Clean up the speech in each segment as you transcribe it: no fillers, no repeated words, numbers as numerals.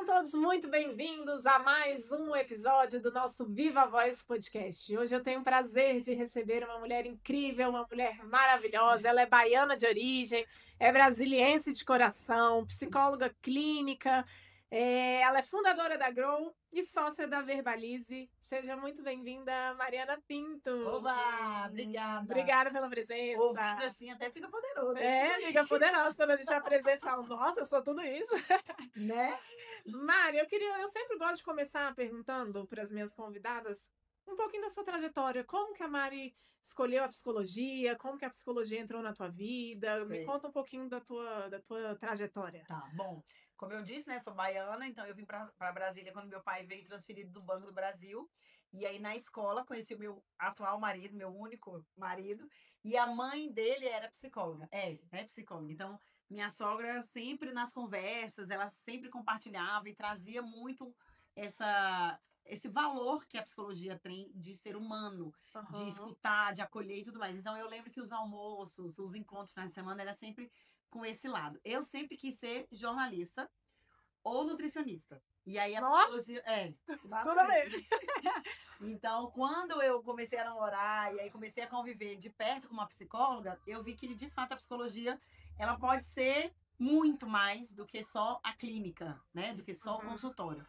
todos muito bem-vindos a mais um episódio do nosso Viva Voz Podcast. Hoje eu tenho o prazer de receber uma mulher incrível, uma mulher maravilhosa. Ela é baiana de origem, é brasiliense de coração, psicóloga clínica, ela é fundadora da Grow e sócia da Verbalize. Seja muito bem-vinda, Mariana Pinto. Oba, obrigada. Obrigada pela presença. Ouvindo assim até fica poderoso. Fica poderosa quando a gente apresenta e fala, nossa, eu sou tudo isso. Né? Mari, eu sempre gosto de começar perguntando para as minhas convidadas um pouquinho da sua trajetória. Como que a Mari escolheu a psicologia? Como que a psicologia entrou na tua vida? Me conta um pouquinho da tua trajetória. Tá, bom. Como eu disse, né, sou baiana, então eu vim para Brasília quando meu pai veio transferido do Banco do Brasil. E aí na escola conheci o meu atual marido, meu único marido, e a mãe dele era psicóloga. É psicóloga. Então, minha sogra sempre nas conversas, ela sempre compartilhava e trazia muito esse valor que a psicologia tem de ser humano, de escutar, de acolher e tudo mais. Então, eu lembro que os almoços, os encontros finais de semana era sempre com esse lado. Eu sempre quis ser jornalista ou nutricionista. E aí a psicologia... Tudo bem. Então, quando eu comecei a namorar e aí comecei a conviver de perto com uma psicóloga, eu vi que, de fato, a psicologia, ela pode ser muito mais do que só a clínica, né? Do que só o consultório.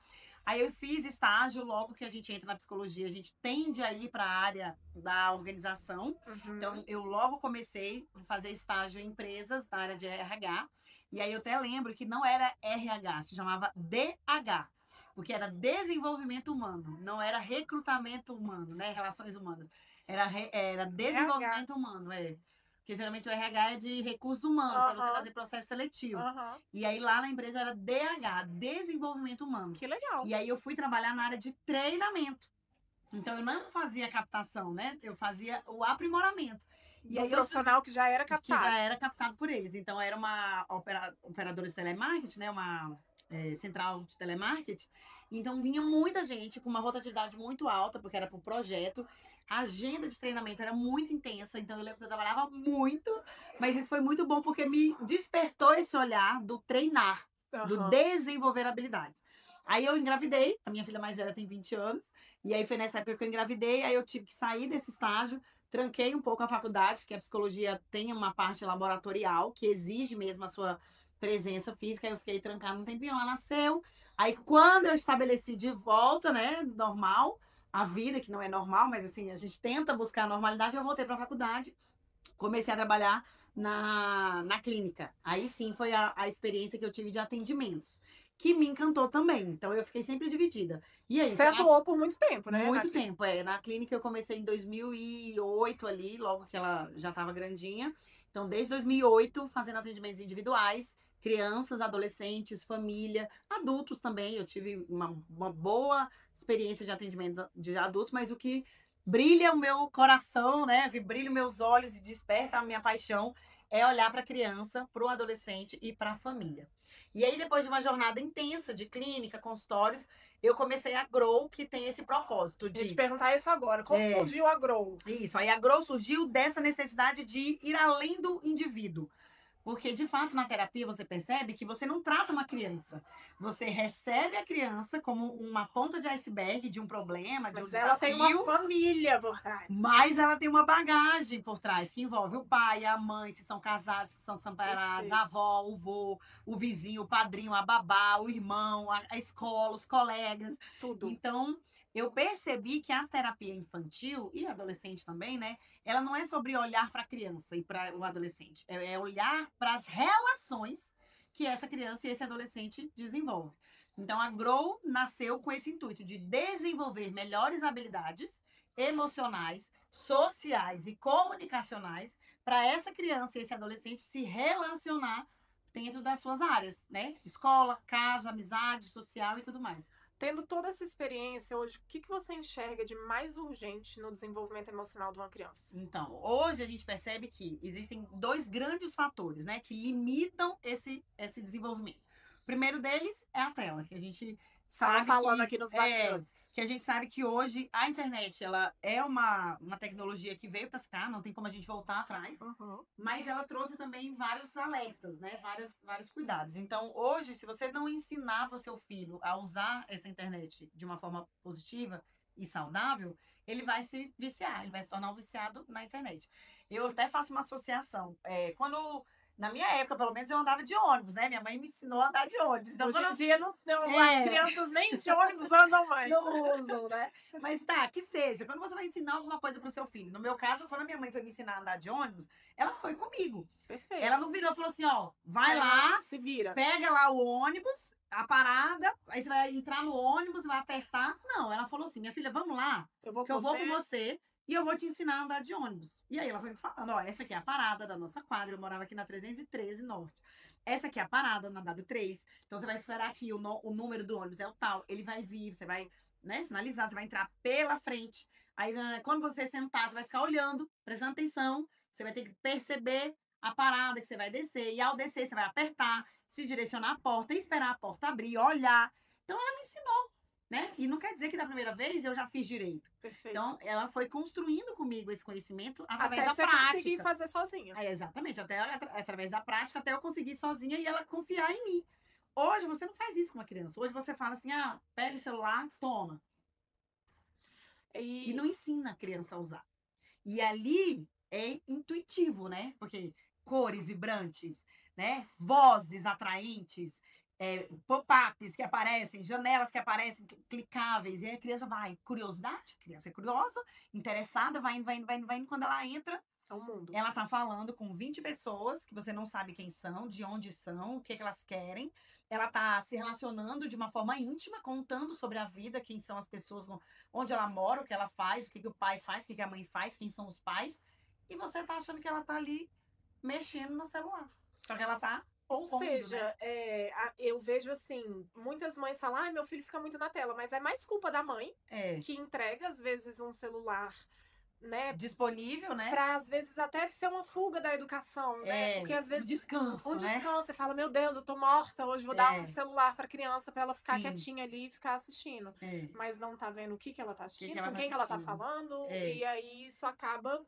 Aí eu fiz estágio, logo que a gente entra na psicologia, a gente tende a ir para a área da organização. Então, eu logo comecei a fazer estágio em empresas na área de RH. E aí eu até lembro que não era RH, se chamava DH. Porque era desenvolvimento humano, não era recrutamento humano, né? Relações humanas. Era desenvolvimento humano, Porque geralmente o RH é de recursos humanos, para você fazer processo seletivo. E aí lá na empresa era DH, desenvolvimento humano. Que legal. E aí eu fui trabalhar na área de treinamento. Então eu não fazia captação, né? Eu fazia o aprimoramento. E aí profissional que já era captado. Que já era captado por eles. Então era uma operadora de telemarketing, né? Uma central de telemarketing. Então vinha muita gente com uma rotatividade muito alta, porque era por projeto. A agenda de treinamento era muito intensa, então eu lembro que eu trabalhava muito, mas isso foi muito bom porque me despertou esse olhar do treinar, do desenvolver habilidades. Aí eu engravidei, a minha filha mais velha tem 20 anos, e aí foi nessa época que eu engravidei, aí eu tive que sair desse estágio, tranquei um pouco a faculdade, porque a psicologia tem uma parte laboratorial, que exige mesmo a sua presença física, aí eu fiquei trancada um tempinho, ela nasceu, aí quando eu estabeleci de volta, né, normal, a vida, que não é normal, mas assim, a gente tenta buscar a normalidade, eu voltei para a faculdade, comecei a trabalhar na clínica. Aí sim foi a experiência que eu tive de atendimentos, que me encantou também. Então eu fiquei sempre dividida. E aí, você atuou por muito tempo, né? Muito tempo, Na clínica eu comecei em 2008 ali, logo que ela já estava grandinha. Então desde 2008 fazendo atendimentos individuais, crianças, adolescentes, família, adultos também. Eu tive uma boa experiência de atendimento de adultos, mas o que brilha o meu coração, né? Que brilha os meus olhos e desperta a minha paixão é olhar para a criança, para o adolescente e para a família. E aí, depois de uma jornada intensa de clínica, consultórios, eu comecei a Grow, que tem esse propósito de... Eu ia te perguntar isso agora. Como surgiu a Grow? Isso, aí a Grow surgiu dessa necessidade de ir além do indivíduo. Porque, de fato, na terapia você percebe que você não trata uma criança. Você recebe a criança como uma ponta de iceberg de um problema, de um desafio. Ela tem uma família por trás. Mas ela tem uma bagagem por trás, que envolve o pai, a mãe, se são casados, se são separados, a avó, o vô, o vizinho, o padrinho, a babá, o irmão, a escola, os colegas. Tudo. Então, eu percebi que a terapia infantil e adolescente também, né? Ela não é sobre olhar para a criança e para o adolescente. É olhar para as relações que essa criança e esse adolescente desenvolvem. Então, a Grow nasceu com esse intuito de desenvolver melhores habilidades emocionais, sociais e comunicacionais para essa criança e esse adolescente se relacionar dentro das suas áreas, né? Escola, casa, amizade, social e tudo mais. Tendo toda essa experiência hoje, o que você enxerga de mais urgente no desenvolvimento emocional de uma criança? Então, hoje a gente percebe que existem dois grandes fatores, né, que limitam esse desenvolvimento. primeiro deles é a tela, que a gente Tava sabe falando aqui nos que, bastidores. que a gente sabe que hoje a internet, ela é uma tecnologia que veio para ficar, não tem como a gente voltar atrás, Uhum. mas ela trouxe também vários alertas, né? Vários cuidados. Então, hoje, se você não ensinar para o seu filho a usar essa internet de uma forma positiva e saudável, ele vai se viciar, ele vai se tornar um viciado na internet. Eu até faço uma associação. Na minha época, pelo menos, eu andava de ônibus, né? Minha mãe me ensinou a andar de ônibus. Então, Hoje quando em dia, não, É. as crianças nem de ônibus andam mais. não usam, né? Mas tá, que seja. Quando você vai ensinar alguma coisa pro seu filho. No meu caso, quando a minha mãe foi me ensinar a andar de ônibus, ela foi comigo. Perfeito. Ela não virou e falou assim, ó, vai lá, se vira. pega lá o ônibus, a parada, aí você vai entrar no ônibus, vai apertar. Não, ela falou assim, minha filha, vamos lá, Eu vou que eu vou com você e eu vou te ensinar a andar de ônibus. E aí ela foi me falando, ó, essa aqui é a parada da nossa quadra, eu morava aqui na 313 Norte. Essa aqui é a parada na W3. Então você vai esperar aqui, o número do ônibus é o tal, ele vai vir, você vai, né, sinalizar, você vai entrar pela frente. Aí quando você sentar, você vai ficar olhando, prestando atenção, você vai ter que perceber a parada que você vai descer. E ao descer, você vai apertar, se direcionar à porta, esperar a porta abrir, olhar. Então ela me ensinou, né? E não quer dizer que da primeira vez eu já fiz direito. Perfeito. Então, ela foi construindo comigo esse conhecimento através até da você prática. conseguir fazer sozinha. Exatamente, através da prática, até eu conseguir sozinha e ela confiar em mim. Hoje você não faz isso com uma criança. Hoje você fala assim, pega o celular, toma. E não ensina a criança a usar. E ali é intuitivo, né? Porque cores vibrantes, né? Vozes atraentes, pop-ups que aparecem, janelas que aparecem, clicáveis. E aí a criança vai, curiosidade, a criança é curiosa, interessada, vai indo. Quando ela entra, é o mundo. Ela tá falando com 20 pessoas que você não sabe quem são, de onde são, o que elas querem. Ela tá se relacionando de uma forma íntima, contando sobre a vida, quem são as pessoas, onde ela mora, o que ela faz, o que o pai faz, o que a mãe faz, quem são os pais. E você tá achando que ela tá ali mexendo no celular. Só que ela tá Ou expondo, seja, né? eu vejo assim, muitas mães falam, meu filho fica muito na tela, mas é mais culpa da mãe, que entrega, às vezes, um celular, né, disponível, né? Pra, às vezes, até ser uma fuga da educação, né? Porque, às vezes, descanso, né? Você fala, meu Deus, eu tô morta, hoje vou dar um celular pra criança pra ela ficar Sim. quietinha ali e ficar assistindo. Mas não tá vendo o que ela tá assistindo, com quem tá ela tá falando, e aí isso acaba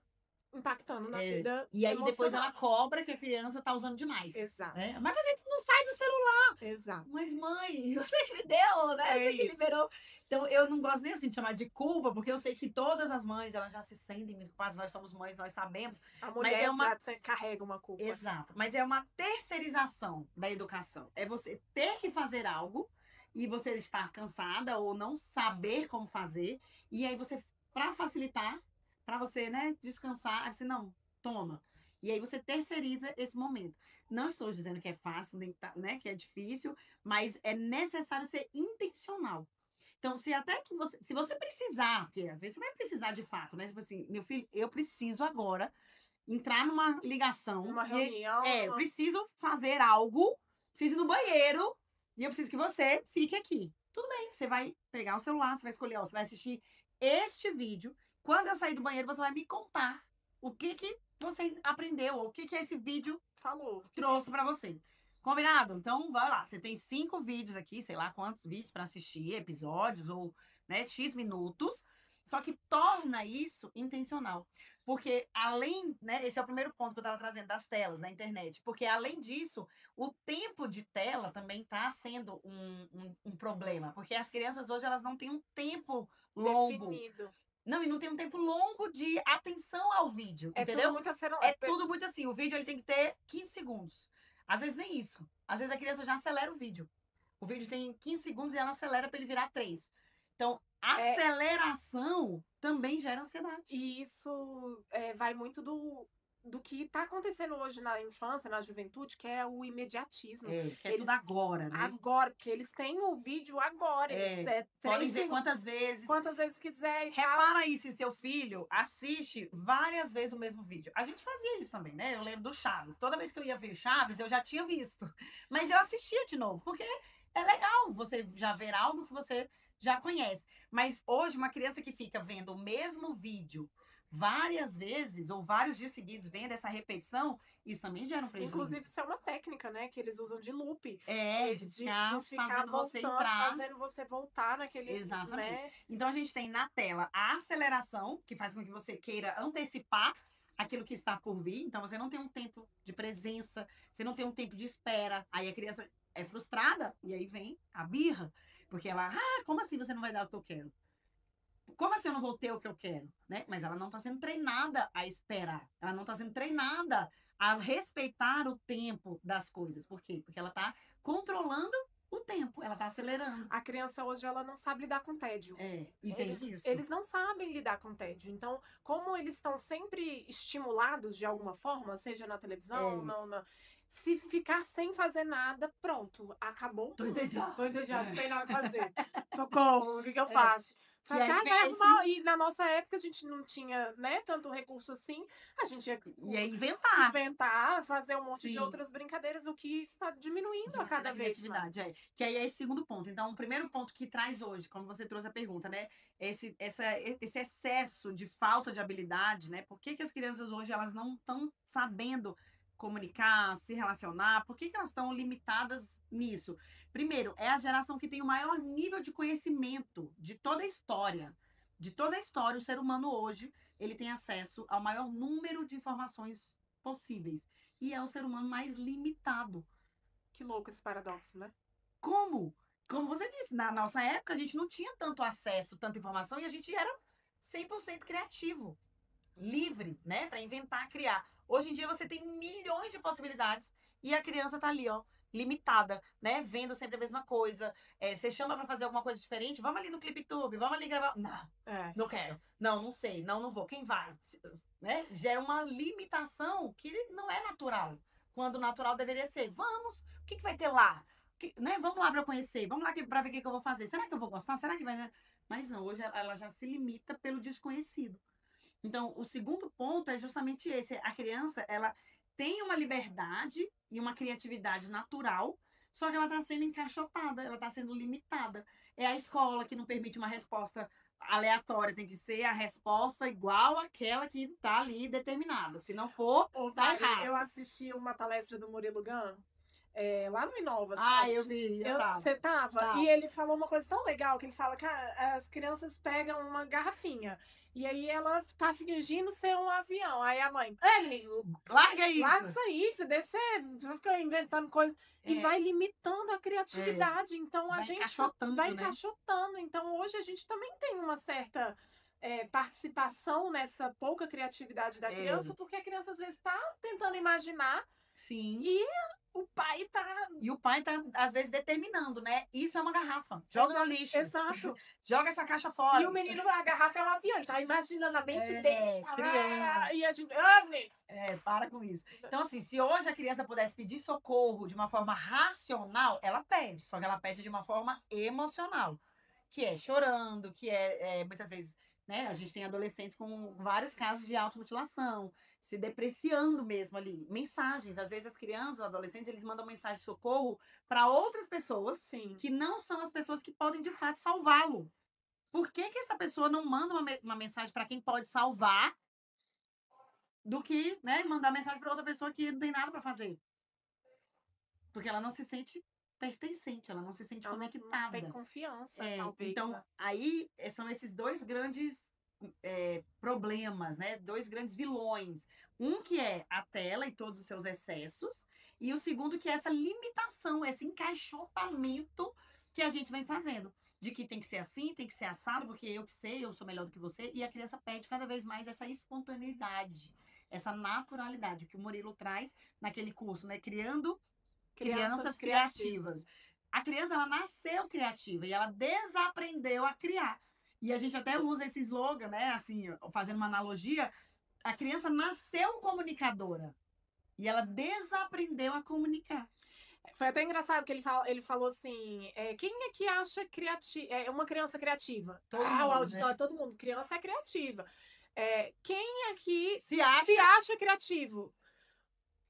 impactando na vida E aí emocional. depois ela cobra que a criança tá usando demais. Exato. Né? Mas você não sai do celular. Exato. Mas mãe, você que me deu, né? Você que liberou. Então eu não gosto nem assim de chamar de culpa, porque eu sei que todas as mães, elas já se sentem muito culpadas, nós somos mães, nós sabemos. A mulher já carrega uma culpa. Exato. Mas é uma terceirização da educação. É você ter que fazer algo e você estar cansada ou não saber como fazer. E aí você, para facilitar, para você, né, descansar, aí você, não, toma. E aí você terceiriza esse momento. Não estou dizendo que é fácil, né, que é difícil, mas é necessário ser intencional. Então, se você precisar, porque às vezes você vai precisar de fato, né? Se você assim, meu filho, eu preciso agora entrar numa ligação. Numa reunião. Eu preciso fazer algo, preciso ir no banheiro, e eu preciso que você fique aqui. Tudo bem, você vai pegar o celular, você vai escolher, você vai assistir este vídeo. Quando eu sair do banheiro, você vai me contar o que você aprendeu, ou o que esse vídeo trouxe pra você. Combinado? Então, vai lá. Você tem 5 vídeos aqui, sei lá quantos vídeos para assistir, episódios, ou, né, X minutos. Só que torna isso intencional. Porque além, né, esse é o primeiro ponto que eu estava trazendo das telas na internet. Porque além disso, o tempo de tela também está sendo um problema. Porque as crianças hoje, elas não têm um tempo longo. Definido. Não, e não tem um tempo longo de atenção ao vídeo, entendeu? Tudo muito tudo muito assim. O vídeo ele tem que ter 15 segundos. Às vezes nem isso. Às vezes a criança já acelera o vídeo. O vídeo tem 15 segundos e ela acelera para ele virar 3. Então, aceleração também gera ansiedade. E isso vai muito do que está acontecendo hoje na infância, na juventude, que é o imediatismo. Que é tudo agora, né? Agora, porque eles têm o vídeo agora. Podem ver quantas vezes quiser. Repara aí se seu filho assiste várias vezes o mesmo vídeo. A gente fazia isso também, né? Eu lembro do Chaves. Toda vez que eu ia ver Chaves, eu já tinha visto. Mas eu assistia de novo, porque é legal você já ver algo que você já conhece. Mas hoje, uma criança que fica vendo o mesmo vídeo várias vezes ou vários dias seguidos vendo essa repetição, isso também gera um prejuízo. Inclusive, isso é uma técnica, né? Que eles usam de loop. De ficar fazendo voltando, você entrar. fazendo você voltar naquele... Exatamente. Né? Então, a gente tem na tela a aceleração, que faz com que você queira antecipar aquilo que está por vir. Então, você não tem um tempo de presença, você não tem um tempo de espera. Aí a criança é frustrada e aí vem a birra. Porque ela, como assim você não vai dar o que eu quero? Como assim eu não vou ter o que eu quero? Né? Mas ela não está sendo treinada a esperar. Ela não está sendo treinada a respeitar o tempo das coisas. Por quê? Porque ela está controlando o tempo, ela está acelerando. A criança hoje, ela não sabe lidar com tédio. E tem isso. Eles não sabem lidar com tédio. Então, como eles estão sempre estimulados de alguma forma, seja na televisão, se ficar sem fazer nada, pronto, acabou. Tô entediado. Não tem nada a fazer. Socorro, o que eu faço? E na nossa época a gente não tinha, né, tanto recurso assim, a gente ia inventar, fazer um monte de outras brincadeiras, o que está diminuindo a cada vez. Criatividade, Que aí é esse segundo ponto. Então, o primeiro ponto que traz hoje, como você trouxe a pergunta, né, esse excesso de falta de habilidade, né, por que as crianças hoje elas não estão sabendo comunicar, se relacionar, por que elas estão limitadas nisso? Primeiro, é a geração que tem o maior nível de conhecimento de toda a história. De toda a história, o ser humano hoje, ele tem acesso ao maior número de informações possíveis. E é o ser humano mais limitado. Que louco esse paradoxo, né? Como? Como você disse, na nossa época, a gente não tinha tanto acesso, tanta informação, e a gente era 100% criativo. Livre, né, para inventar, criar. Hoje em dia você tem milhões de possibilidades e a criança tá ali, ó, limitada, né, vendo sempre a mesma coisa. Você chama para fazer alguma coisa diferente, vamos ali no ClipTube, vamos ali gravar. Não quero. Não sei, não vou. Quem vai? Né? Gera uma limitação que não é natural. Quando o natural deveria ser, vamos, o que vai ter lá? Né? Vamos lá para conhecer, vamos lá para ver o que eu vou fazer. Será que eu vou gostar? Será que vai... Mas não, hoje ela já se limita pelo desconhecido. Então, o segundo ponto é justamente esse. A criança, ela tem uma liberdade e uma criatividade natural, só que ela está sendo encaixotada, ela está sendo limitada. É a escola que não permite uma resposta aleatória, tem que ser a resposta igual àquela que está ali determinada. Se não for, tá errado. Eu assisti uma palestra do Murilo Gun, lá no Inova, sabe? Eu vi, Você tava? E ele falou uma coisa tão legal, que ele fala, cara, as crianças pegam uma garrafinha, e aí ela tá fingindo ser um avião. Aí a mãe, larga isso. Larga isso aí, você fica inventando coisas. E vai limitando a criatividade. Então a gente vai encaixotando. Então hoje a gente também tem uma certa participação nessa pouca criatividade da criança, porque a criança às vezes está tentando imaginar. Sim. E o pai tá... E o pai tá, às vezes, determinando, né? Isso é uma garrafa. Joga no lixo. Exato. Joga essa caixa fora. E o menino, a garrafa é um avião. Ele tá imaginando a mente dele. Criando. E a gente... para com isso. Então, assim, se hoje a criança pudesse pedir socorro de uma forma racional, ela pede. Só que ela pede de uma forma emocional. Que é chorando, que muitas vezes... Né? A gente tem adolescentes com vários casos de automutilação, se depreciando mesmo ali. Mensagens. Às vezes as crianças, os adolescentes, eles mandam mensagem de socorro para outras pessoas que não são as pessoas que podem, de fato, salvá-lo. Por que essa pessoa não manda uma mensagem para quem pode salvar do que, né, mandar mensagem para outra pessoa que não tem nada para fazer? Porque ela não se sente pertencente, ela não se sente conectada. Não tem confiança, talvez. Então, né? aí são esses dois grandes problemas, né? Dois grandes vilões. Um que é a tela e todos os seus excessos, e o segundo que é essa limitação, esse encaixotamento que a gente vem fazendo. De que tem que ser assim, tem que ser assado, porque eu que sei, eu sou melhor do que você, e a criança perde cada vez mais essa espontaneidade, essa naturalidade, que o Murilo traz naquele curso, né? Criando crianças criativas. A criança, ela nasceu criativa e ela desaprendeu a criar. E a gente até usa esse slogan, né? Assim, fazendo uma analogia, a criança nasceu comunicadora e ela desaprendeu a comunicar. Foi até engraçado que ele falou assim, quem é que acha uma criança criativa? Todo mundo, o auditório, né? Todo mundo. Criança é criativa. Quem aqui se acha criativo?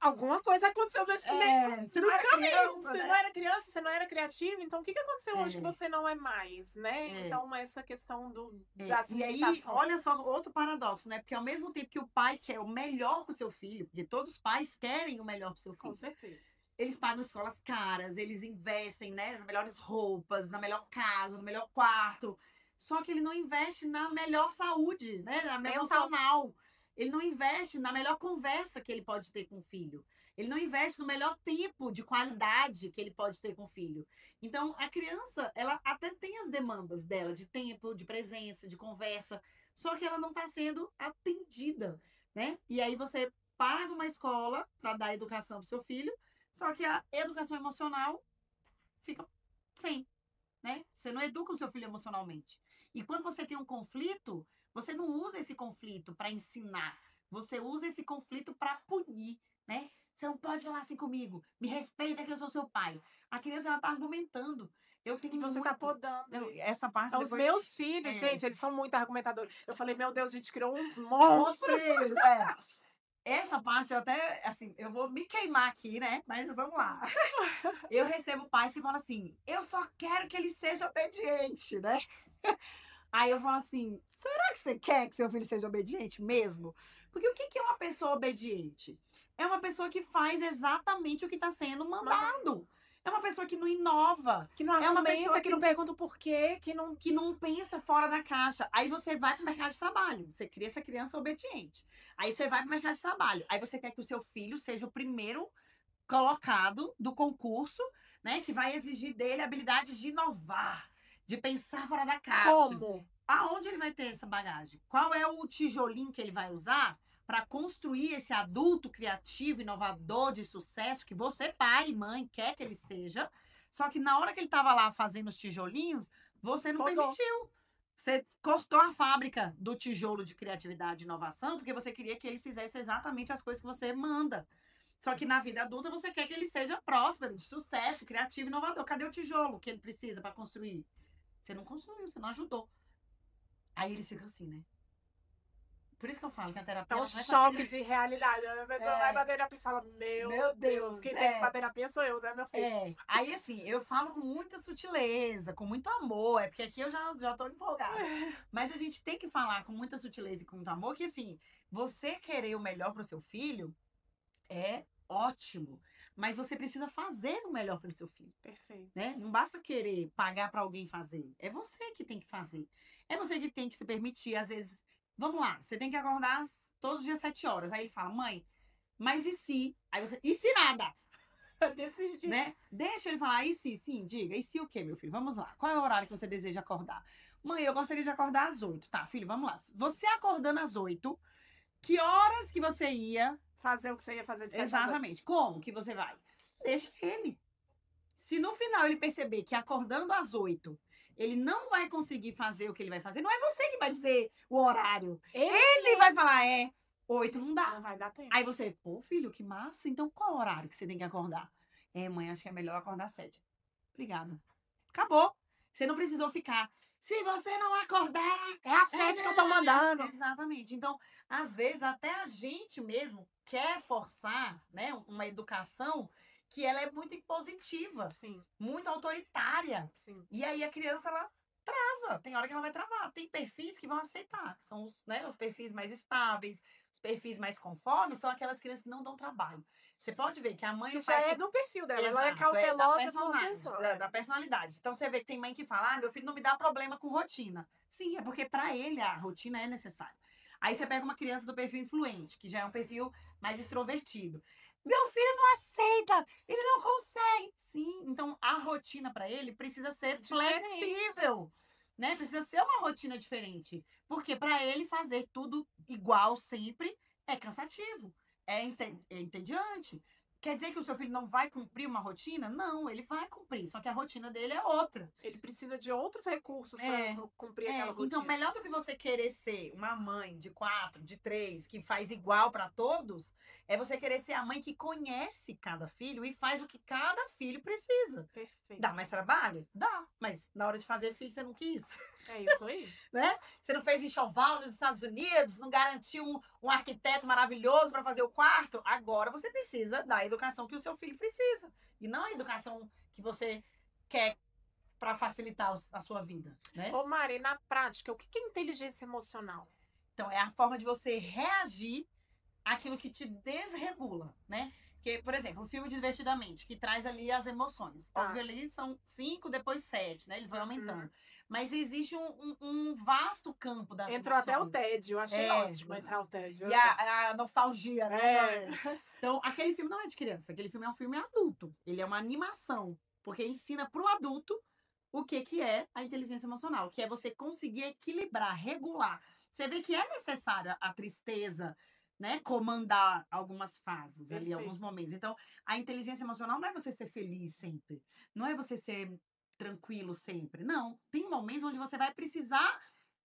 Alguma coisa aconteceu nesse meio Você do não era caminho. criança, Você né? não era criança, você não era criativa, então o que aconteceu hoje que É. você não é mais, né? É. Então, essa questão das E aí, limitações. olha só outro paradoxo, né? Porque ao mesmo tempo que o pai quer o melhor pro seu filho, porque todos os pais querem o melhor pro seu Com filho. certeza. Eles pagam escolas caras, eles investem, né, nas melhores roupas, na melhor casa, no melhor quarto. Só que ele não investe na melhor saúde, né, na Mental. emocional. Ele não investe na melhor conversa que ele pode ter com o filho. Ele não investe no melhor tempo de qualidade que ele pode ter com o filho. Então, a criança, ela até tem as demandas dela de tempo, de presença, de conversa, só que ela não está sendo atendida, né? E aí você paga uma escola para dar educação para o seu filho, só que a educação emocional fica sem, né? Você não educa o seu filho emocionalmente. E quando você tem um conflito, você não usa esse conflito para ensinar. Você usa esse conflito para punir, né? Você não pode falar assim comigo. Me respeita que eu sou seu pai. A criança, ela tá argumentando. Eu tenho E você tá muitos... podando Não, isso. essa parte Os depois... meus filhos, É. gente, eles são muito argumentadores. Eu falei, meu Deus, a gente criou uns monstros. Mostrei, Essa parte eu até, assim, eu vou me queimar aqui, né? Mas vamos lá. Eu recebo pais que falam assim, eu só quero que ele seja obediente, né? Aí eu falo assim, será que você quer que seu filho seja obediente mesmo? Porque o que é uma pessoa obediente? É uma pessoa que faz exatamente o que está sendo mandado. É uma pessoa que não inova. Que não É uma argumenta, pessoa que não pergunta o porquê, que não pensa fora da caixa. Aí você vai para o mercado de trabalho. Você cria essa criança obediente. Aí você vai para o mercado de trabalho. Aí você quer que o seu filho seja o primeiro colocado do concurso, né? Que vai exigir dele habilidades de inovar, de pensar fora da caixa. Como? Aonde ele vai ter essa bagagem? Qual é o tijolinho que ele vai usar para construir esse adulto criativo, inovador, de sucesso, que você, pai e mãe, quer que ele seja? Só que na hora que ele estava lá fazendo os tijolinhos, você não permitiu. Você cortou a fábrica do tijolo de criatividade e inovação porque você queria que ele fizesse exatamente as coisas que você manda. Só que na vida adulta você quer que ele seja próspero, de sucesso, criativo e inovador. Cadê o tijolo que ele precisa para construir? Você não construiu, você não ajudou. Aí eles ficam assim, né? Por isso que eu falo que a terapia... É um choque de realidade. A pessoa vai pra terapia e fala, meu Deus, quem tem que ir pra terapia sou eu, né, meu filho? Aí, assim, eu falo com muita sutileza, com muito amor, porque aqui eu já tô empolgada. Mas a gente tem que falar com muita sutileza e com muito amor, que, assim, você querer o melhor pro seu filho é ótimo, mas você precisa fazer o melhor pelo seu filho. Perfeito. Né? Não basta querer pagar para alguém fazer. É você que tem que fazer. É você que tem que se permitir. Às vezes, vamos lá, você tem que acordar todos os dias 7 horas. Aí ele fala, mãe, mas e se? Aí você, e se nada? Desse jeito. Né? Deixa ele falar, e se? Sim, diga. E se o quê, meu filho? Vamos lá. Qual é o horário que você deseja acordar? Mãe, eu gostaria de acordar às 8. Tá, filho, vamos lá. Você acordando às 8, que horas que você ia... Fazer o que você ia fazer de 7 Exatamente. Como que você vai? Deixa ele. Se no final ele perceber que acordando às 8, ele não vai conseguir fazer o que ele vai fazer, não é você que vai dizer o horário. Ele vai falar, 8 não dá. Não vai dar tempo. Aí você, pô, filho, que massa. Então qual horário que você tem que acordar? Mãe, acho que é melhor acordar às 7. Obrigada. Acabou. Você não precisou ficar. Se você não acordar... É às 7 que eu tô mandando. Exatamente. Então, às vezes, até a gente mesmo quer forçar, né, uma educação que ela é muito impositiva. Sim. Muito autoritária. Sim. E aí a criança, ela trava. Tem hora que ela vai travar. Tem perfis que vão aceitar. Que são os perfis mais estáveis, os perfis mais conformes, são aquelas crianças que não dão trabalho. Você pode ver que a mãe... Que já é do perfil dela. Exato, ela é cautelosa com você da personalidade. Então, você vê que tem mãe que fala, meu filho não me dá problema com rotina. Sim, é porque para ele a rotina é necessária. Aí você pega uma criança do perfil influente, que já é um perfil mais extrovertido. Meu filho não aceita, ele não consegue. Sim, então a rotina para ele precisa ser flexível, né? Precisa ser uma rotina diferente. Porque para ele fazer tudo igual sempre é cansativo, é entediante. Quer dizer que o seu filho não vai cumprir uma rotina? Não, ele vai cumprir, só que a rotina dele é outra. Ele precisa de outros recursos para cumprir aquela rotina. Então, melhor do que você querer ser uma mãe de 4, de 3, que faz igual para todos, é você querer ser a mãe que conhece cada filho e faz o que cada filho precisa. Perfeito. Dá mais trabalho? Dá, mas na hora de fazer filho você não quis. É isso aí. Né? Você não fez enxoval nos Estados Unidos, não garantiu um arquiteto maravilhoso para fazer o quarto. Agora você precisa da educação que o seu filho precisa. E não a educação que você quer para facilitar a sua vida. Né? Ô, Mari, na prática, o que é inteligência emocional? Então, é a forma de você reagir àquilo que te desregula, né? Porque, por exemplo, o filme Divertidamente, que traz ali as emoções. Tá. Óbvio, ali são 5, depois 7, né? Ele vai aumentando. Mas existe um vasto campo das Entrou emoções. até o tédio, eu achei ótimo entrar o tédio. E a nostalgia, né? É. Então, aquele filme não é de criança, aquele filme é um filme adulto. Ele é uma animação, porque ensina pro adulto o que é a inteligência emocional, que é você conseguir equilibrar, regular. Você vê que é necessário a tristeza, né, comandar algumas fases ali, alguns momentos. Então, a inteligência emocional não é você ser feliz sempre, não é você ser tranquilo sempre. Não, tem momentos onde você vai precisar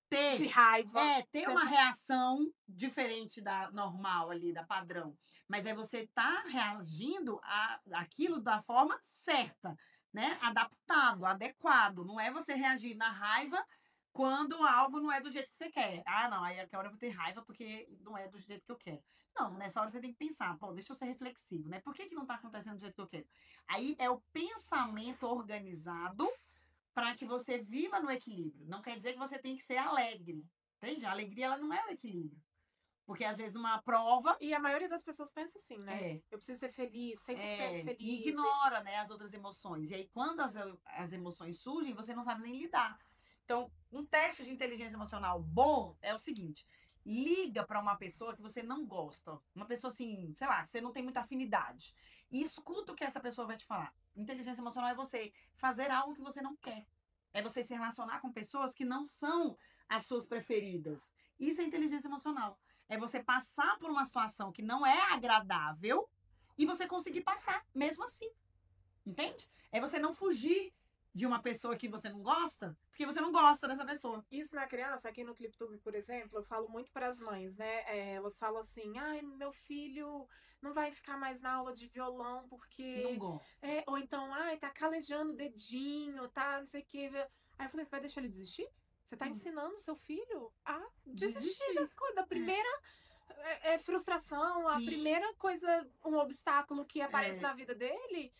ter de raiva. Ter uma reação diferente da normal ali, da padrão. Mas é você tá reagindo àquilo da forma certa, né? Adaptado, adequado. Não é você reagir na raiva quando algo não é do jeito que você quer. Ah, não, aí aquela hora eu vou ter raiva porque não é do jeito que eu quero. Não, nessa hora você tem que pensar, pô, deixa eu ser reflexivo, né? Por que não tá acontecendo do jeito que eu quero? Aí é o pensamento organizado para que você viva no equilíbrio. Não quer dizer que você tem que ser alegre, entende? A alegria, ela não é o equilíbrio. Porque, às vezes, numa prova... E a maioria das pessoas pensa assim, né? Eu preciso ser feliz, 100% feliz. E ignora, né, as outras emoções. E aí, quando as emoções surgem, você não sabe nem lidar. Então, um teste de inteligência emocional bom é o seguinte: liga para uma pessoa que você não gosta. Uma pessoa assim, sei lá, que você não tem muita afinidade. E escuta o que essa pessoa vai te falar. Inteligência emocional é você fazer algo que você não quer. É você se relacionar com pessoas que não são as suas preferidas. Isso é inteligência emocional. É você passar por uma situação que não é agradável e você conseguir passar, mesmo assim. Entende? É você não fugir de uma pessoa que você não gosta, porque você não gosta dessa pessoa. Isso na criança, aqui no ClipTube, por exemplo, eu falo muito para as mães, né? Elas falam assim, ai, meu filho não vai ficar mais na aula de violão porque... Não gosta. Ou então, ai, tá calejando o dedinho, tá não sei o quê. Aí eu falei, você vai deixar ele desistir? Você tá ensinando seu filho a desistir das coisas. A primeira frustração, Sim. a primeira coisa, um obstáculo que aparece na vida dele...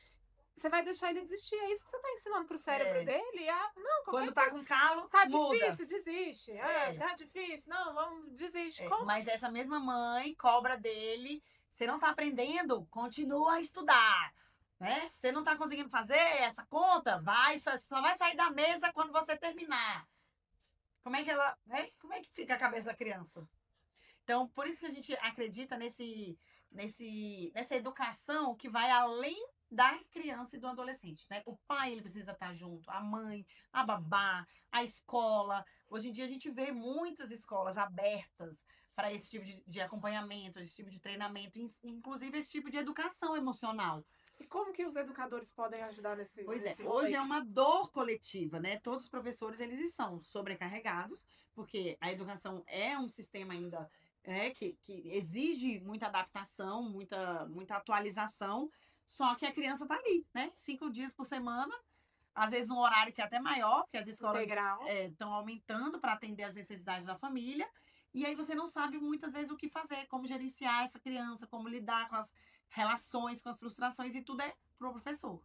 Você vai deixar ele desistir. É isso que você tá ensinando pro cérebro dele? Não, quando tá com calo, tá muda. difícil, desiste. Tá difícil. Não, vamos, desiste. Mas essa mesma mãe cobra dele. Você não tá aprendendo? Continua a estudar. Né? Você não tá conseguindo fazer essa conta? Só vai sair da mesa quando você terminar. Como é que ela... Como é que fica a cabeça da criança? Então, por isso que a gente acredita nessa educação que vai além da criança e do adolescente, né? O pai, ele precisa estar junto, a mãe, a babá, a escola. Hoje em dia a gente vê muitas escolas abertas para esse tipo de acompanhamento, esse tipo de treinamento, inclusive esse tipo de educação emocional. E como que os educadores podem ajudar nesse... Hoje é uma dor coletiva, né? Todos os professores, eles estão sobrecarregados, porque a educação é um sistema ainda que exige muita adaptação, muita atualização, só que a criança tá ali, né? 5 dias por semana, às vezes um horário que é até maior, porque as escolas estão aumentando para atender as necessidades da família, e aí você não sabe muitas vezes o que fazer, como gerenciar essa criança, como lidar com as relações, com as frustrações, e tudo é pro professor.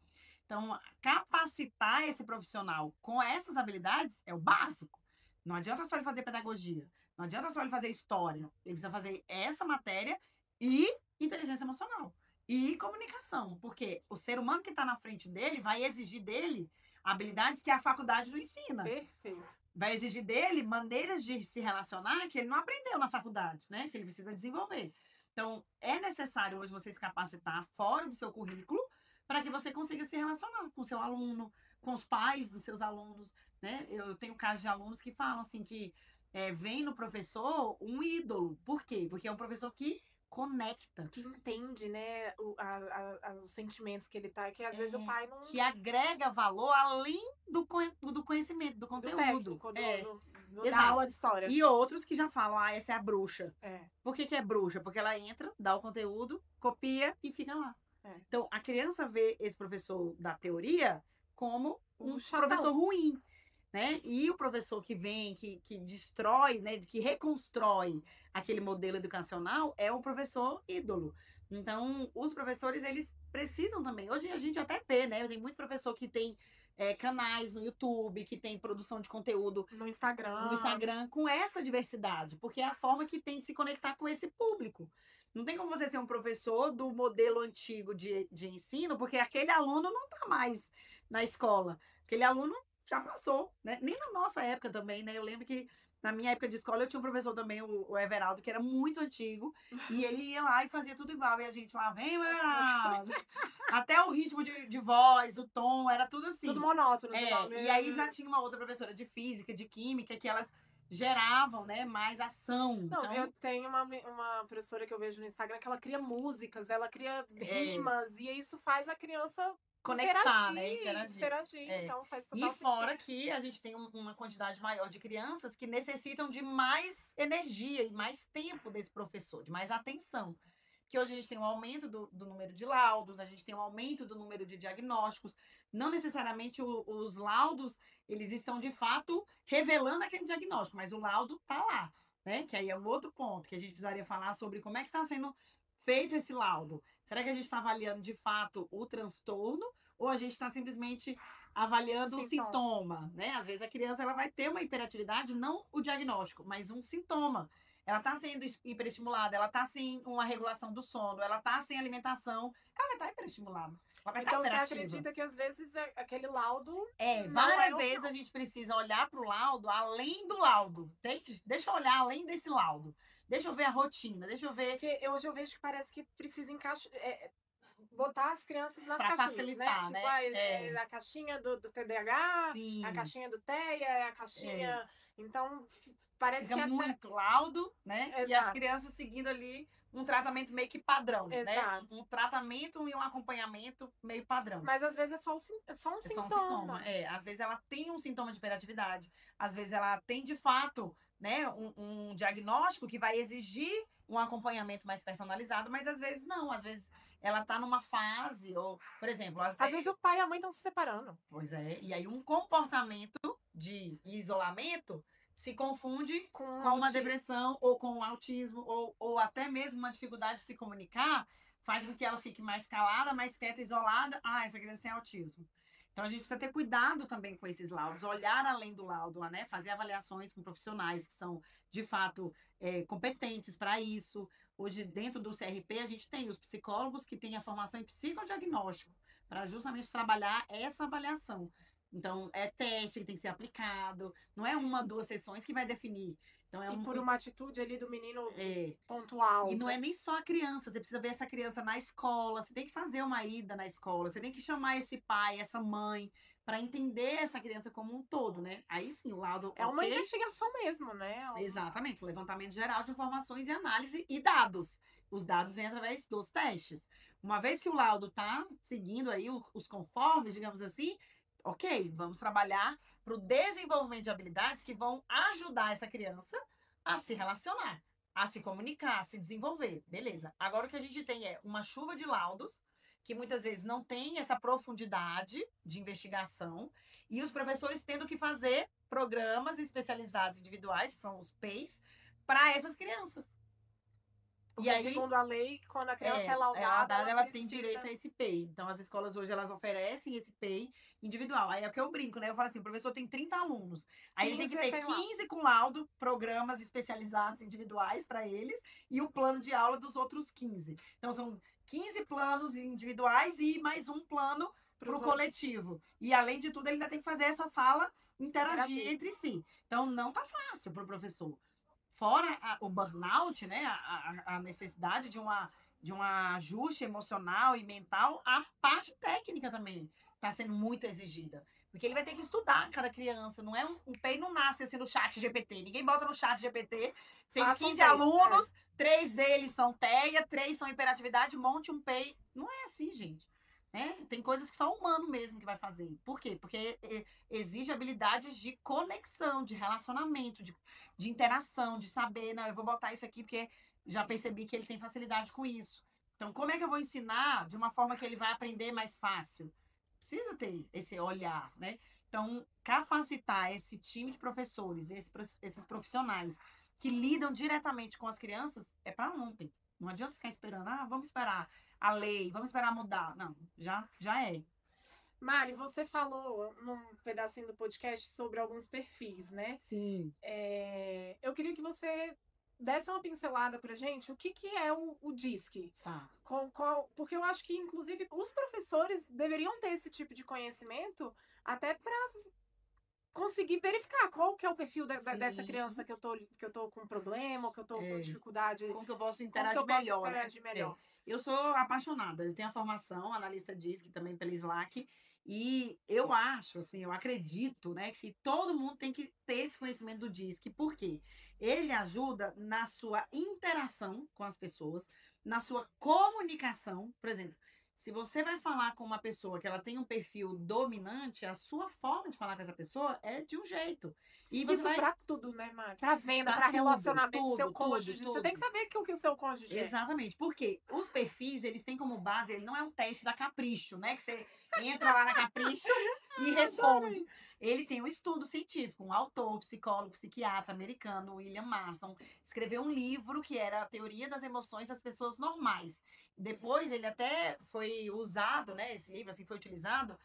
Então, capacitar esse profissional com essas habilidades é o básico. Não adianta só ele fazer pedagogia, não adianta só ele fazer história, ele precisa fazer essa matéria e inteligência emocional. E comunicação, porque o ser humano que está na frente dele vai exigir dele habilidades que a faculdade não ensina. Perfeito. Vai exigir dele maneiras de se relacionar que ele não aprendeu na faculdade, né? Que ele precisa desenvolver. Então, é necessário hoje você se capacitar fora do seu currículo para que você consiga se relacionar com o seu aluno, com os pais dos seus alunos, né? Eu tenho casos de alunos que falam assim que vem no professor um ídolo. Por quê? Porque é um professor que conecta. Que entende, né, os sentimentos que ele tá, que às vezes o pai não... Que agrega valor além do conhecimento, do Do conteúdo. técnico, da Exato. aula de história. E outros que já falam, essa é a bruxa. É. Por que é bruxa? Porque ela entra, dá o conteúdo, copia e fica lá. Então, a criança vê esse professor da teoria como um professor ruim, né? E o professor que vem, que destrói, né? Que reconstrói aquele modelo educacional é o professor ídolo. Então, os professores, eles precisam também. Hoje a gente até vê, né? Tem muito professor que tem canais no YouTube, que tem produção de conteúdo no Instagram com essa diversidade, porque é a forma que tem de se conectar com esse público. Não tem como você ser um professor do modelo antigo de ensino, porque aquele aluno não está mais na escola. Aquele aluno já passou, né? Nem na nossa época também, né? Eu lembro que na minha época de escola eu tinha um professor também, o Everaldo, que era muito antigo, e ele ia lá e fazia tudo igual. E a gente lá, vem, Everaldo! Até o ritmo de voz, o tom, era tudo assim. Tudo monótono. E aí já tinha uma outra professora de física, de química, que elas geravam, né, mais ação. Não, então... eu tenho uma professora que eu vejo no Instagram que ela cria músicas, ela cria rimas, e isso faz a criança conectar, interagir. Então faz total sentido. E fora sentido. que a gente tem uma quantidade maior de crianças que necessitam de mais energia e mais tempo desse professor, de mais atenção. Que hoje a gente tem um aumento do número de laudos, a gente tem um aumento do número de diagnósticos. Não necessariamente os laudos, eles estão de fato revelando aquele diagnóstico, mas o laudo está lá, né? Que aí é um outro ponto que a gente precisaria falar sobre como é que está sendo feito esse laudo. Será que a gente está avaliando de fato o transtorno ou a gente está simplesmente avaliando o sintoma, né? Às vezes a criança ela vai ter uma hiperatividade, não o diagnóstico, mas um sintoma. Ela está sendo hiperestimulada, ela está sem uma regulação do sono, ela está sem alimentação, ela vai estar hiperestimulada. Então, você acredita que às vezes aquele laudo... várias vezes a gente precisa olhar para o laudo além do laudo, entende? Deixa eu olhar além desse laudo. Deixa eu ver a rotina, deixa eu ver... Porque hoje eu vejo que parece que precisa botar as crianças nas pra caixinhas, facilitar, né? Tipo, a caixinha do TDAH, Sim. A caixinha do TEA, a caixinha... Então, parece fica que muito laudo, né? Exato. E as crianças seguindo ali um tratamento meio que padrão, Exato. né? Um tratamento e um acompanhamento meio padrão. Mas às vezes é só um sintoma. Só um sintoma. Às vezes ela tem um sintoma de hiperatividade, às vezes ela tem de fato, né, um diagnóstico que vai exigir um acompanhamento mais personalizado, mas às vezes não, às vezes ela tá numa fase, ou, por exemplo... Às vezes o pai e a mãe estão se separando. Pois é, e aí um comportamento de isolamento se confunde com uma depressão, ou com um autismo, ou até mesmo uma dificuldade de se comunicar, faz com que ela fique mais calada, mais quieta, isolada. Essa criança tem autismo. Então, a gente precisa ter cuidado também com esses laudos, olhar além do laudo, né? Fazer avaliações com profissionais que são, de fato, competentes para isso. Hoje, dentro do CRP, a gente tem os psicólogos que têm a formação em psicodiagnóstico, para justamente trabalhar essa avaliação. Então, é teste que tem que ser aplicado, não é 1, 2 sessões que vai definir. Então, e por uma atitude ali do menino pontual. E não é nem só a criança, você precisa ver essa criança na escola, você tem que fazer uma ida na escola, você tem que chamar esse pai, essa mãe, para entender essa criança como um todo, né? Aí sim, o laudo... É uma investigação mesmo, né? Exatamente, o levantamento geral de informações e análise e dados. Os dados vêm através dos testes. Uma vez que o laudo está seguindo aí os conformes, digamos assim, ok, vamos trabalhar para o desenvolvimento de habilidades que vão ajudar essa criança a se relacionar, a se comunicar, a se desenvolver. Beleza. Agora o que a gente tem é uma chuva de laudos, que muitas vezes não tem essa profundidade de investigação, e os professores tendo que fazer programas especializados individuais, que são os PEIs, para essas crianças. Porque, e aí, segundo a lei, quando a criança é laudada, ela tem direito a esse PEI. Então, as escolas hoje, elas oferecem esse PEI individual. Aí é o que eu brinco, né? Eu falo assim, o professor tem 30 alunos. Aí ele tem que ter 15 com laudo, programas especializados individuais para eles, e o plano de aula dos outros 15. Então, são 15 planos individuais e mais um plano para o coletivo. E, além de tudo, ele ainda tem que fazer essa sala interagir entre si. Então, não tá fácil para o professor. Fora o burnout, né, a necessidade de um ajuste emocional e mental, a parte técnica também está sendo muito exigida. Porque ele vai ter que estudar cada criança. Não é o PEI não nasce assim no chat GPT. Ninguém bota no chat GPT. Tem Faça um 15 PEI, alunos, 3 deles são TEA, 3 são hiperatividade, monte um PEI. Não é assim, gente. Né? Tem coisas que só o humano mesmo que vai fazer. Por quê? Porque exige habilidades de conexão, de relacionamento, de interação, de saber, não, eu vou botar isso aqui porque já percebi que ele tem facilidade com isso. Então, como é que eu vou ensinar de uma forma que ele vai aprender mais fácil? Precisa ter esse olhar, né? Então, capacitar esse time de professores, esses profissionais que lidam diretamente com as crianças é para ontem. Não adianta ficar esperando, vamos esperar a lei, vamos esperar mudar. Não, já é. Mari, você falou num pedacinho do podcast sobre alguns perfis, né? Sim. Eu queria que você desse uma pincelada pra gente o que é o DISC. Tá. Porque eu acho que, inclusive, os professores deveriam ter esse tipo de conhecimento até para conseguir verificar qual que é o perfil dessa criança que eu tô com problema, ou que eu tô com dificuldade. Como que eu posso interagir melhor, né? Eu sou apaixonada, eu tenho a formação, analista DISC também pela SLAC, e eu acho, assim, eu acredito, né, que todo mundo tem que ter esse conhecimento do DISC, porque ele ajuda na sua interação com as pessoas, na sua comunicação, por exemplo. Se você vai falar com uma pessoa que ela tem um perfil dominante, a sua forma de falar com essa pessoa é de um jeito. E você Isso pra tudo, né, Mari? Pra venda, pra relacionamento, seu cônjuge. Você tem que saber o que o seu cônjuge é. Exatamente. Porque os perfis, eles têm como base, ele não é um teste da Capricho, né? Que você entra lá na Capricho e responde. Ele tem um estudo científico, um autor, psicólogo, psiquiatra americano, William Marston, escreveu um livro que era a teoria das emoções das pessoas normais. Depois ele até foi usado, né? Esse livro assim foi utilizado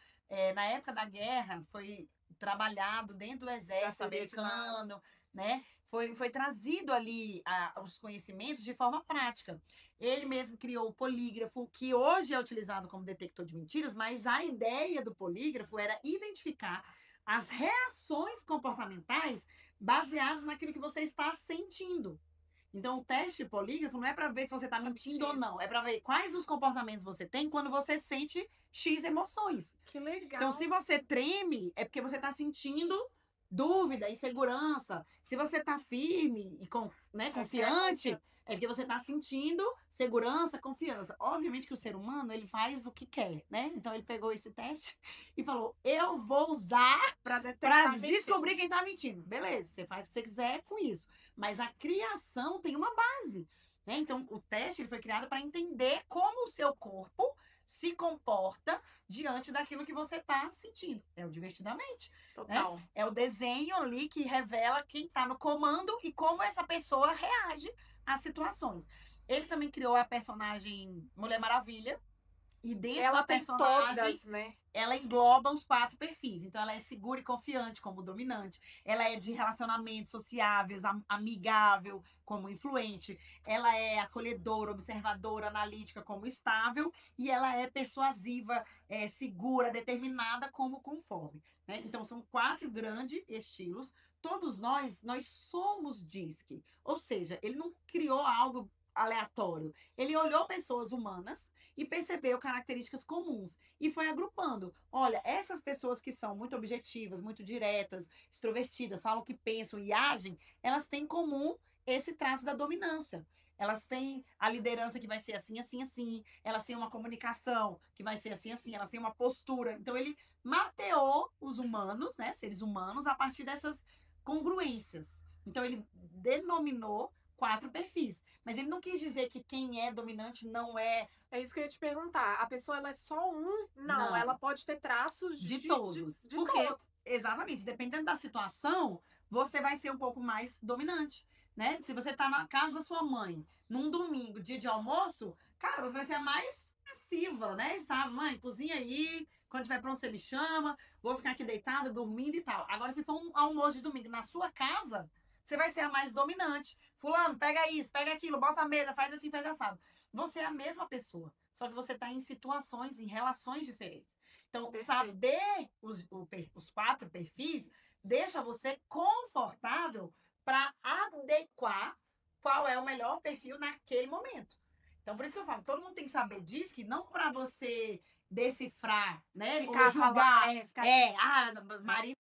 na época da guerra, foi trabalhado dentro do exército americano, né? Foi trazido ali os conhecimentos de forma prática. Ele mesmo criou o polígrafo, que hoje é utilizado como detector de mentiras, mas a ideia do polígrafo era identificar as reações comportamentais baseadas naquilo que você está sentindo. Então, o teste polígrafo não é para ver se você está mentindo ou não, é para ver quais os comportamentos você tem quando você sente X emoções. Que legal. Então, se você treme, é porque você está sentindo dúvida, insegurança. Se você está firme e confiante, é porque você está sentindo segurança, confiança. Obviamente que o ser humano, ele faz o que quer, né? Então, ele pegou esse teste e falou, eu vou usar para descobrir quem está mentindo. Beleza, você faz o que você quiser com isso. Mas a criação tem uma base, né? Então, o teste ele foi criado para entender como o seu corpo se comporta diante daquilo que você está sentindo. É o Divertidamente. Total. Né? É o desenho ali que revela quem está no comando e como essa pessoa reage às situações. Ele também criou a personagem Mulher Maravilha. E dentro da personagem, todas, né? Ela engloba os 4 perfis. Então, ela é segura e confiante como dominante. Ela é de relacionamentos sociáveis, amigável como influente. Ela é acolhedora, observadora, analítica como estável. E ela é persuasiva, segura, determinada como conforme. Né? Então, são 4 grandes estilos. Todos nós somos DISC. Ou seja, ele não criou algo aleatório. Ele olhou pessoas humanas e percebeu características comuns e foi agrupando. Olha, essas pessoas que são muito objetivas, muito diretas, extrovertidas, falam o que pensam e agem, elas têm em comum esse traço da dominância. Elas têm a liderança que vai ser assim, assim, assim. Elas têm uma comunicação que vai ser assim, assim. Elas têm uma postura. Então, ele mapeou os humanos, né, seres humanos, a partir dessas congruências. Então, ele denominou 4 perfis. Mas ele não quis dizer que quem é dominante não é... É isso que eu ia te perguntar. A pessoa, ela é só um? Não. Ela pode ter traços de todos. Porque, exatamente, dependendo da situação, você vai ser um pouco mais dominante, né? Se você tá na casa da sua mãe, num domingo, dia de almoço, cara, você vai ser a mais passiva, né? Está, mãe, cozinha aí, quando estiver pronto você me chama, vou ficar aqui deitada, dormindo e tal. Agora, se for um almoço de domingo na sua casa... Você vai ser a mais dominante. Fulano, pega isso, pega aquilo, bota a mesa, faz assim, faz assado. Você é a mesma pessoa, só que você está em situações, em relações diferentes. Então, saber os 4 perfis deixa você confortável para adequar qual é o melhor perfil naquele momento. Então, por isso que eu falo, todo mundo tem que saber disso, que não pra você decifrar, né? Ficar ou julgar. falando, ficar...